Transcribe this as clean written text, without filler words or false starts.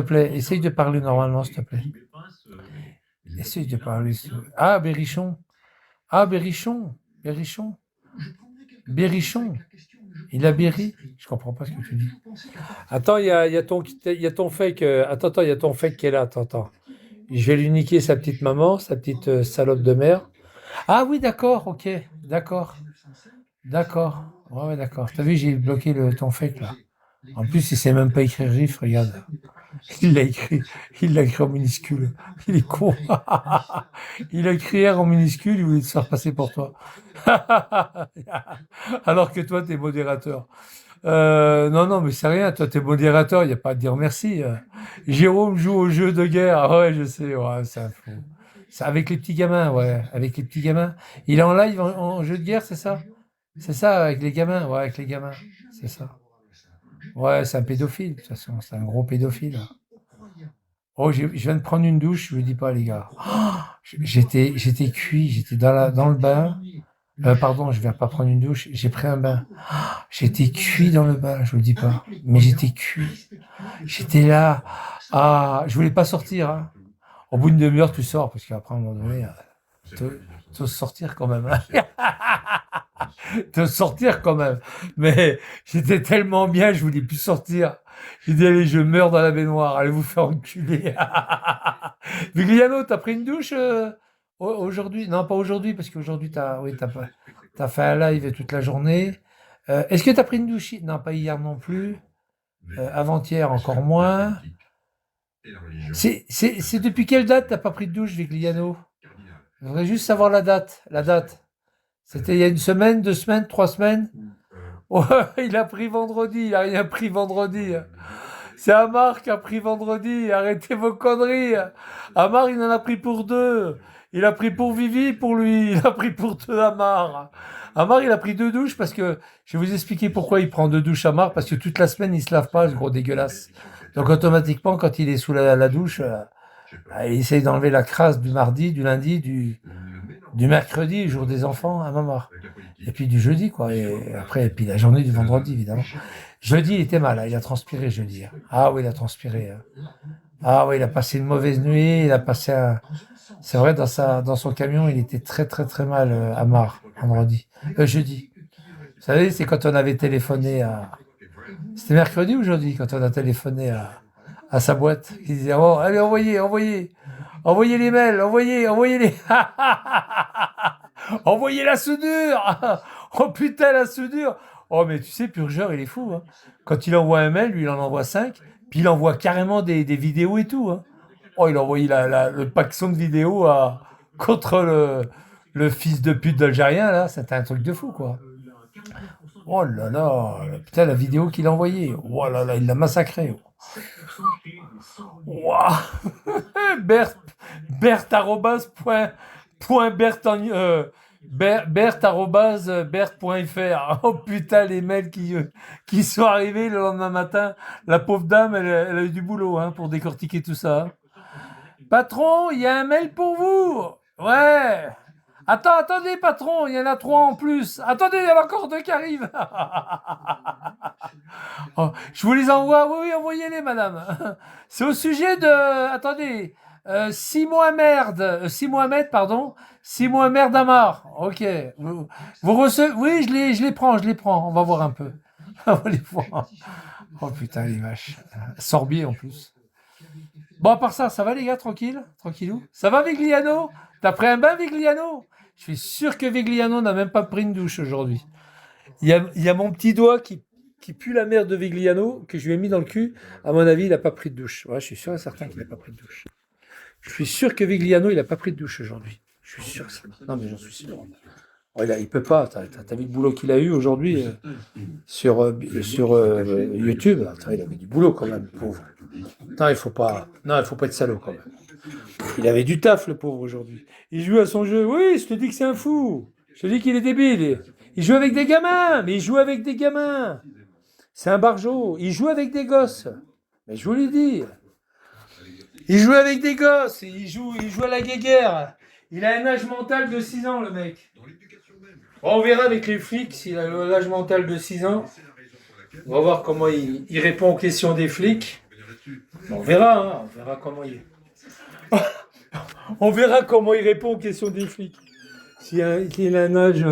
te plaît. Essaye de parler normalement, s'il te plaît. Essaye de parler. Ah, Berrichon. Ah, Berrichon. Berrichon. Berrichon. Il a Berry. Je comprends pas ce que tu dis. Attends, il y a ton fake. Attends, il y a ton fake qui est là. Attends. Je vais lui niquer sa petite maman, sa petite salope de mère. Ah oui, d'accord, ok. D'accord. D'accord. Ouais, d'accord. T'as vu, j'ai bloqué ton fake là. En plus, il sait même pas écrire GIF, regarde. Il l'a écrit, il l'a écrit en minuscule. Il est con. Il a écrit R en minuscule, il voulait se faire passer pour toi. Alors que toi, t'es modérateur. Non, mais c'est rien, toi, t'es modérateur, il n'y a pas à te dire merci. Jérôme joue au jeu de guerre. Ah ouais, je sais, ouais, c'est un fou. C'est avec les petits gamins, ouais, avec les petits gamins. Il est en live en jeu de guerre, c'est ça? C'est ça, avec les gamins, ouais, avec les gamins. C'est ça. Ouais, c'est un pédophile, de toute façon, c'est un gros pédophile. Oh, je viens de prendre une douche, je vous dis pas, les gars. Oh, j'étais cuit, j'étais dans le bain. Pardon, je viens pas prendre une douche, j'ai pris un bain. Oh, j'étais cuit dans le bain, je vous le dis pas. Mais j'étais cuit. J'étais là. Ah, je voulais pas sortir, hein. Au bout d'une demi-heure, tu sors, parce qu'après, à un moment donné, t'oses sortir quand même, hein. De sortir quand même. Mais j'étais tellement bien, je voulais plus sortir. J'ai dit, allez, je meurs dans la baignoire, allez vous faire enculer. Vigliano, t'as pris une douche aujourd'hui? Non, pas aujourd'hui, parce qu'aujourd'hui, t'as fait un live toute la journée. Est-ce que t'as pris une douche? Non, pas hier non plus. Avant-hier, encore moins. C'est depuis quelle date t'as pas pris de douche, Vigliano? Je voudrais juste savoir la date. La date. C'était il y a une semaine, 2 semaines, 3 semaines? Ouais, il a pris vendredi, il a rien pris vendredi. C'est Amar qui a pris vendredi, arrêtez vos conneries. Amar, il en a pris pour 2. Il a pris pour Vivi, pour lui, il a pris pour 2 Amar. Amar, il a pris 2 douches parce que, je vais vous expliquer pourquoi il prend 2 douches Amar, parce que toute la semaine, il se lave pas, ce gros dégueulasse. Donc automatiquement, quand il est sous la douche, il essaye d'enlever la crasse du mardi, du lundi, du mercredi, jour des enfants, à Mamar. Et puis du jeudi, quoi. Et puis la journée du vendredi, évidemment. Jeudi, il était mal, hein, il a transpiré jeudi. Ah oui, il a transpiré. Ah oui, il a passé une mauvaise nuit, il a passé un... C'est vrai, dans son camion, il était très très très mal à Mar, jeudi. Vous savez, c'est quand on avait téléphoné à... C'était mercredi ou jeudi, quand on a téléphoné à sa boîte. Il disait, oh, allez, envoyez les mails, envoyez les... Envoyez la soudure. Oh putain, la soudure. Oh, mais tu sais, Purgeur, il est fou, hein. Quand il envoie un mail, lui, il en envoie 5, puis il envoie carrément des vidéos et tout, hein. Oh, il a envoyé le paxon de vidéos contre le fils de pute d'Algérien, là. C'était un truc de fou, quoi. Oh là là, putain, la vidéo qu'il a envoyée. Oh là là, il l'a massacré. Ouah. Berthe arrobas point Berthe Berthe@berthe.fr. Oh putain, les mails qui sont arrivés le lendemain matin. La pauvre dame, elle a eu du boulot, hein, pour décortiquer tout ça. Patron, il y a un mail pour vous. Ouais. Attendez, patron, il y en a 3 en plus. Attendez, il y en a encore 2 qui arrivent. Oh, je vous les envoie. Oui, envoyez-les, madame. C'est au sujet de... Attendez. 6 mois merde. 6 Mohamed, pardon. 6 Mohamed Amar. Ok. Vous recevez... Oui, je les prends. On va voir un peu. On va les voir. Oh putain, les vaches. Sorbier en plus. Bon, à part ça, ça va les gars, tranquille? Tranquillou? Ça va, Vigliano? T'as pris un bain, Vigliano? Je suis sûr que Vigliano n'a même pas pris une douche aujourd'hui. Il y a mon petit doigt qui pue la merde de Vigliano, que je lui ai mis dans le cul. À mon avis, il n'a pas pris de douche. Ouais, je suis sûr et certain qu'il n'a pas pris de douche. Je suis sûr que Vigliano, il n'a pas pris de douche aujourd'hui. Je suis sûr. Non, mais j'en suis sûr. Oh, il peut pas. T'as vu le boulot qu'il a eu aujourd'hui sur YouTube. Attends, il avait du boulot quand même, pauvre. Non, il faut pas être salaud quand même. Il avait du taf, le pauvre, aujourd'hui. Il joue à son jeu. Oui, je te dis que c'est un fou. Je te dis qu'il est débile. Il joue avec des gamins. Mais il joue avec des gamins. C'est un barjot. Il joue avec des gosses. Mais je vous l'ai dit. Il joue avec des gosses. Il joue à la guéguerre. Il a un âge mental de 6 ans, le mec. Bon, on verra avec les flics s'il a l'âge mental de 6 ans. On va voir comment il répond aux questions des flics. On verra, hein, on verra comment il... on verra comment il répond aux questions des flics. S'il a un âge